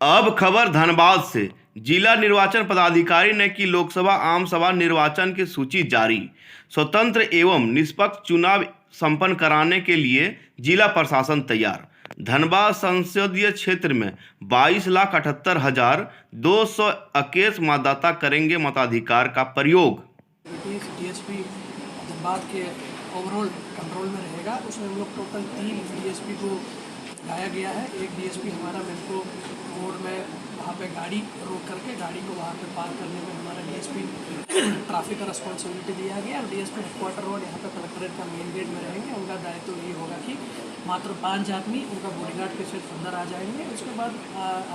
अब खबर धनबाद से। जिला निर्वाचन पदाधिकारी ने की लोकसभा आम सभा निर्वाचन की सूची जारी। स्वतंत्र एवं निष्पक्ष चुनाव संपन्न कराने के लिए जिला प्रशासन तैयार। धनबाद संसदीय क्षेत्र में 22,78,221 मतदाता करेंगे मताधिकार का प्रयोग। डीएसपी धनबाद के ओवरऑल कंट्रोल में रहेगा। उसमें हम लोग टोटल 3 डीएसपी को लाया गया है। एक डीएसपी हमारा मेट्रो रोड में वहाँ पे गाड़ी रोक करके गाड़ी को वहाँ पे पार करने में हमारा डीएसपी ट्रैफिक का रिस्पॉन्सिबिलिटी दिया गया। और डीएसपी हेडक्वार्टर रोड यहाँ पे कलेक्ट्रेट का मेन गेट में रहेंगे। उनका दायित्व ये होगा कि मात्र 5 आदमी उनका बॉडीगार्ड के साथ अंदर आ जाएंगे। उसके बाद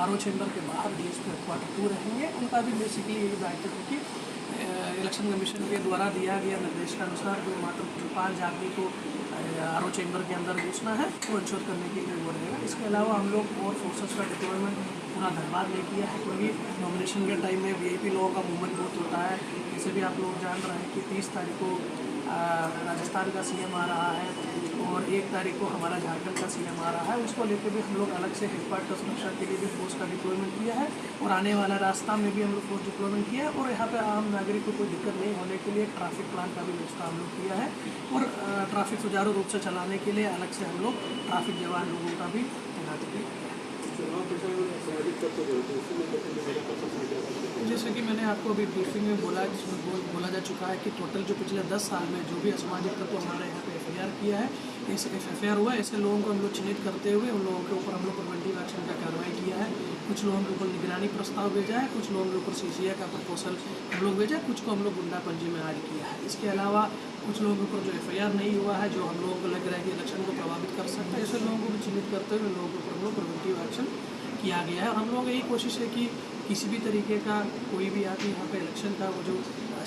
आरओ चैम्बर के बाहर डीएसपी हेडक्वार्टर 2 रहेंगे। उनका भी बेसिकली यही दायित्व है कि इलेक्शन कमीशन के द्वारा दिया गया निर्देश के अनुसार जो मात्र 5 आदमी को आरओ चैम्बर के अंदर घुसना है वो इंश्योर करने के लिए वो रहेगा। इसके अलावा हम लोग और फोर्सेस का डिप्लॉयमेंट पूरा धनबाद में किया है, क्योंकि नॉमिनेशन के टाइम में वीआईपी लोगों का मूवमेंट बहुत होता है। जैसे भी आप लोग जान रहे हैं कि 30 तारीख को राजस्थान का सीएम आ रहा है और 1 तारीख को हमारा झारखंड का सीएम आ रहा है। उसको लेकर भी हम लोग अलग से हेडक्वार्टर सुरक्षा के लिए भी फोर्स का डिप्लॉयमेंट किया है और आने वाला रास्ता में भी हम लोग फोर्स डिप्लॉयमेंट किया है। और यहाँ पे आम नागरिक को कोई दिक्कत नहीं होने के लिए ट्रैफिक प्लान का भी व्यवस्था हम लोग किया है। और ट्रैफिक सुचारू रूप से चलाने के लिए अलग से हम लोग ट्रैफिक जवान लोगों का भी तैनाती किया है। जैसे कि मैंने आपको अभी ब्रीफिंग में बोला, जिसमें बोला जा चुका है कि टोटल जो पिछले 10 साल में जो भी असामाजिक तत्व हमारे यहाँ पे FIR किया है, इस FIR हुआ, ऐसे लोगों को हम लोग चिन्हित करते हुए उन लोगों के ऊपर हम लोग प्रिवेंटिव एक्शन का कार्रवाई किया है। कुछ लोगों के ऊपर निगरानी प्रस्ताव भेजा है, कुछ लोगों के ऊपर CCI का प्रपोजल हम लोग भेजा है, कुछ को हम लोग गुंडापंजी में ऐड किया है। इसके अलावा कुछ लोगों के ऊपर जो FIR नहीं हुआ है, जो हम लोगों को लग रहा है कि इलेक्शन को प्रभावित कर सकता है, ऐसे लोगों को भी चिन्हित करते हुए उन लोगों के ऊपर हम लोग प्रिवेंटिव एक्शन किया गया है। और हम लोग यही कोशिश है कि किसी भी तरीके का कोई भी आदमी यहाँ पे इलेक्शन का वो जो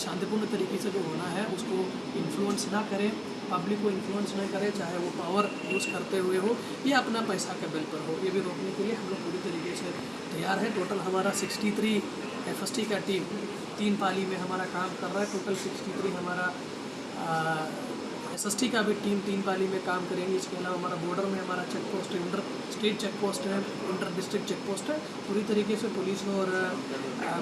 शांतिपूर्ण तरीके से जो होना है उसको इन्फ्लुएंस ना करे, पब्लिक को इन्फ्लुएंस ना करे, चाहे वो पावर यूज़ करते हुए हो या अपना पैसा के बिल पर हो। ये भी रोकने के लिए हम लोग पूरी तरीके से तैयार है। टोटल हमारा 63 FST का टीम 3 पाली में हमारा काम कर रहा है। टोटल 63 हमारा SST का भी टीम 3 पाली में काम करेंगे। इसके अलावा हमारा बॉर्डर में हमारा चेक पोस्ट है, इंटर स्टेट चेक पोस्ट है, इंटर डिस्ट्रिक्ट चेक पोस्ट है। पूरी तरीके से पुलिस और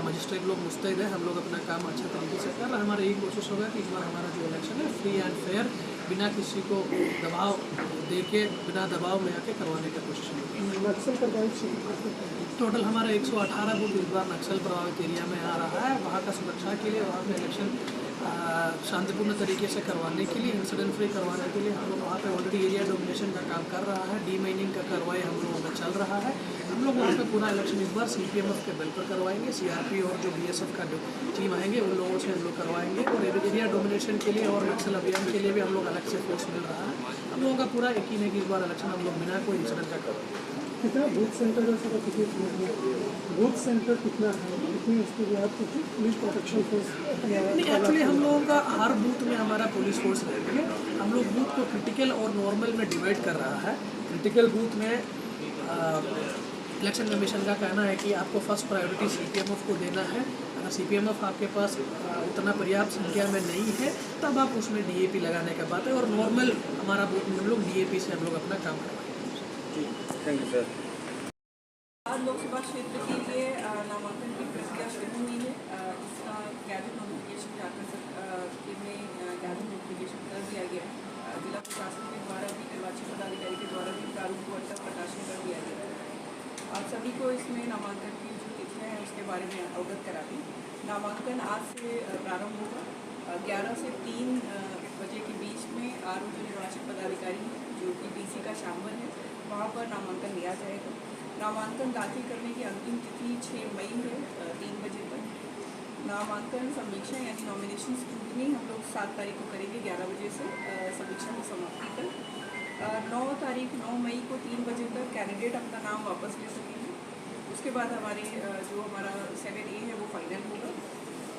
मजिस्ट्रेट लोग मुस्तैद है। हम लोग अपना काम अच्छा तरीके से कर रहे हैं। हमारा यही कोशिश होगा कि इस बार हमारा जो इलेक्शन है फ्री एंड फेयर, बिना किसी को दबाव दे के, बिना दबाव में आके करवाने की कोशिश होगी। नक्सल प्रभावित टोटल हमारा 118 बूथ इस बार नक्सल प्रभावित एरिया में आ रहा है। वहाँ का सुरक्षा के लिए, वहाँ पे इलेक्शन शांतिपूर्ण तरीके से करवाने के लिए, इंसिडेंट फ्री करवाने के लिए हम लोग वहाँ पे ऑलरेडी एरिया डोमिनेशन का काम कर रहा है। डीमाइनिंग का कार्रवाई हम लोगों का चल रहा है। हम लोग वहाँ पे पूरा इलेक्शन इस बार CPMF के बिल पर करवाएंगे। CRP और जो BSF का टीम आएंगे उन लोगों से हम लोग करवाएंगे। और एरिया डोमिनेशन के लिए और नक्सल अभियान के लिए भी हम लोग अलग से फोर्स मिल रहा है। हम लोगों का पूरा यकीन है कि इस बार इलेक्शन हम लोग बिना कोई इंसिडेंट का करवाएंगे। कितना बूथ सेंटर का सर बूथ सेंटर कितना है, कितनी उसके बाद पुलिस प्रोटेक्शन फोर्स? नहीं, एक्चुअली हम लोगों का हर बूथ में हमारा पुलिस फोर्स रहेंगे। हम लोग बूथ को क्रिटिकल और नॉर्मल में डिवाइड कर रहा है। क्रिटिकल बूथ में इलेक्शन कमीशन का कहना है कि आपको फर्स्ट प्रायोरिटी CPMF को देना है। अगर CPMF आपके पास उतना पर्याप्त संख्या में नहीं है तब आप उसमें DAP लगाने का बात है। और नॉर्मल हमारा बूथ में हम लोग DAP से हम लोग अपना काम करवाएंगे। Thank you sir. लोकसभा क्षेत्र के लिए नामांकन की प्रक्रिया शुरू हुई है। इसका गैजेट नोटिफिकेशन झारखंड में गैजेट नोटिफिकेशन कर दिया गया है। जिला प्रशासन के द्वारा भी, निर्वाचन पदाधिकारी के द्वारा भी प्रारूप को तक प्रकाशन कर दिया गया है। आप सभी को इसमें नामांकन की जो तिथियाँ हैं उसके बारे में अवगत करा दी। नामांकन आज से प्रारंभ होगा। 11 से 3 बजे के बीच में आरओ जो निर्वाचन पदाधिकारी है, जो कि DC का शामल है, वहाँ पर नामांकन लिया जाएगा। नामांकन दाखिल करने की अंतिम तिथि 6 मई है 3 बजे तक। नामांकन समीक्षा यानी नॉमिनेशन स्क्रूटनी हम लोग 7 तारीख को करेंगे 11 बजे से समीक्षा की समाप्ति तक। 9 मई को 3 बजे तक कैंडिडेट अपना नाम वापस ले सकेंगे। उसके बाद जो हमारा 7A है वो फाइनल होगा।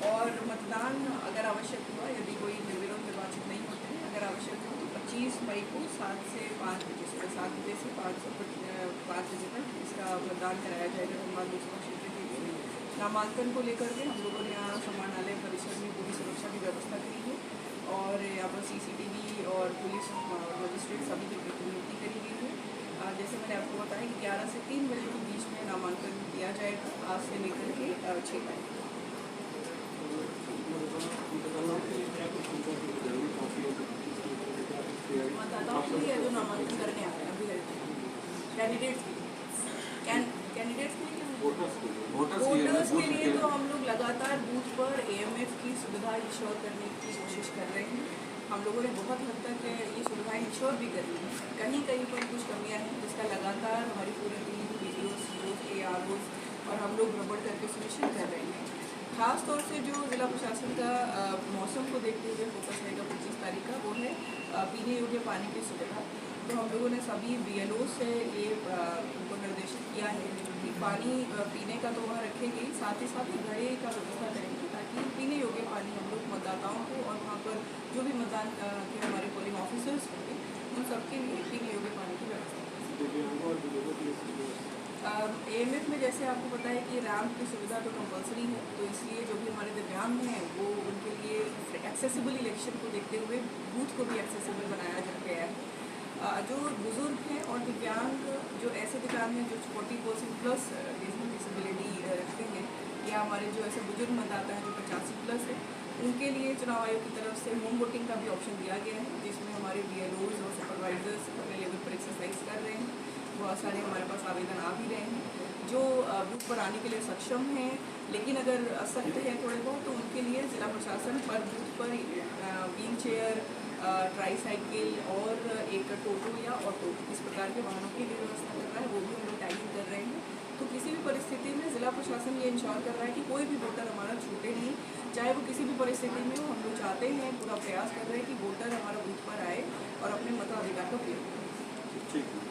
और मतदान अगर आवश्यक हुआ, यदि कोई निर्विरोध निर्वाचित नहीं होते हैं, अगर आवश्यक हो तो 25 मई को 7 से 5 बजे, सुबह 7 बजे से 5 बजे तक इसका मतदान कराया जाएगा धनबाद लोकसभा क्षेत्र के लिए। नामांकन को लेकर के हम लोगों ने यहाँ समाहरणालय परिसर में पूरी सुरक्षा की व्यवस्था करी है। और यहाँ पर CCTV और पुलिस मजिस्ट्रेट सभी की नियुक्ति करी गई है। जैसे मैंने आपको बताया कि 11 से 3 बजे के बीच में नामांकन किया आज से लेकर के 6 तारीख। मतदाताओं के लिए जो नामांकन करने आ रहे हैं अभी कैंडिडेट्स के लिए वोटर्स के लिए तो हम लोग लगातार बूथ पर AMF की सुविधा इंश्योर करने की कोशिश कर रहे हैं। हम लोगों ने बहुत हद तक ये सुविधाएं इंश्योर भी कर ली हैं। कहीं कहीं पर कुछ कमियां हैं जिसका लगातार हमारी पूरी टीम BDOs, AROs और हम लोग रबड़ करके सुनिश्चित कर रहे हैं। खास तौर से जो जिला प्रशासन का मौसम को देखते हुए फोकस रहेगा 25 तारीख का, वो है पीने योग्य पानी की सुविधा। तो हम लोगों ने सभी BLO से ये उनको निर्देशित किया है कि पानी पीने का तो वहाँ रखेंगे, साथ ही साथ घड़े का व्यवस्था करेंगे ताकि पीने योग्य पानी हम लोग मतदाताओं को और वहाँ पर जो भी मतदान के हमारे पोलिंग ऑफिसर्स होंगे उन सबके लिए पीने योग्य पानी की व्यवस्था करें। AMF में जैसे आपको पता है कि रैम्प की सुविधा तो कंपलसरी है, तो इसलिए जो भी हमारे दिव्यांग हैं वो उनके लिए एक्सेसिबल इलेक्शन को देखते हुए बूथ को भी एक्सेसिबल बनाया गया है। जो बुजुर्ग हैं और दिव्यांग, जो ऐसे दिव्यांग हैं जो 40% प्लस डिसेबिलिटी रखते हैं, या हमारे जो ऐसे बुजुर्ग मतदाता हैं जो 85+ है, उनके लिए चुनाव आयोग की तरफ से होम वोटिंग का भी ऑप्शन दिया गया है, जिसमें हमारे BLOs और सुपरवाइजर्स अपने लेवल पर एक्सरसाइज कर रहे हैं। बहुत सारे हमारे पास आवेदन आ भी रहे हैं जो बूथ पर आने के लिए सक्षम हैं, लेकिन अगर असक्त है थोड़े बहुत, तो उनके लिए ज़िला प्रशासन पर बूथ पर व्हील चेयर, ट्राईसाइकिल और एक टोटो या ऑटो इस प्रकार के वाहनों की भी व्यवस्था कर रहा है। वो भी हम लोग टाइमिंग कर रहे हैं। तो किसी भी परिस्थिति में ज़िला प्रशासन ये इंश्योर कर रहा है कि कोई भी वोटर हमारा छूटे नहीं, चाहे वो किसी भी परिस्थिति में हो। हम लोग चाहते हैं, पूरा प्रयास कर रहे हैं कि वोटर हमारा बूथ पर आए और अपने मताधिकार का प्रयोग करें।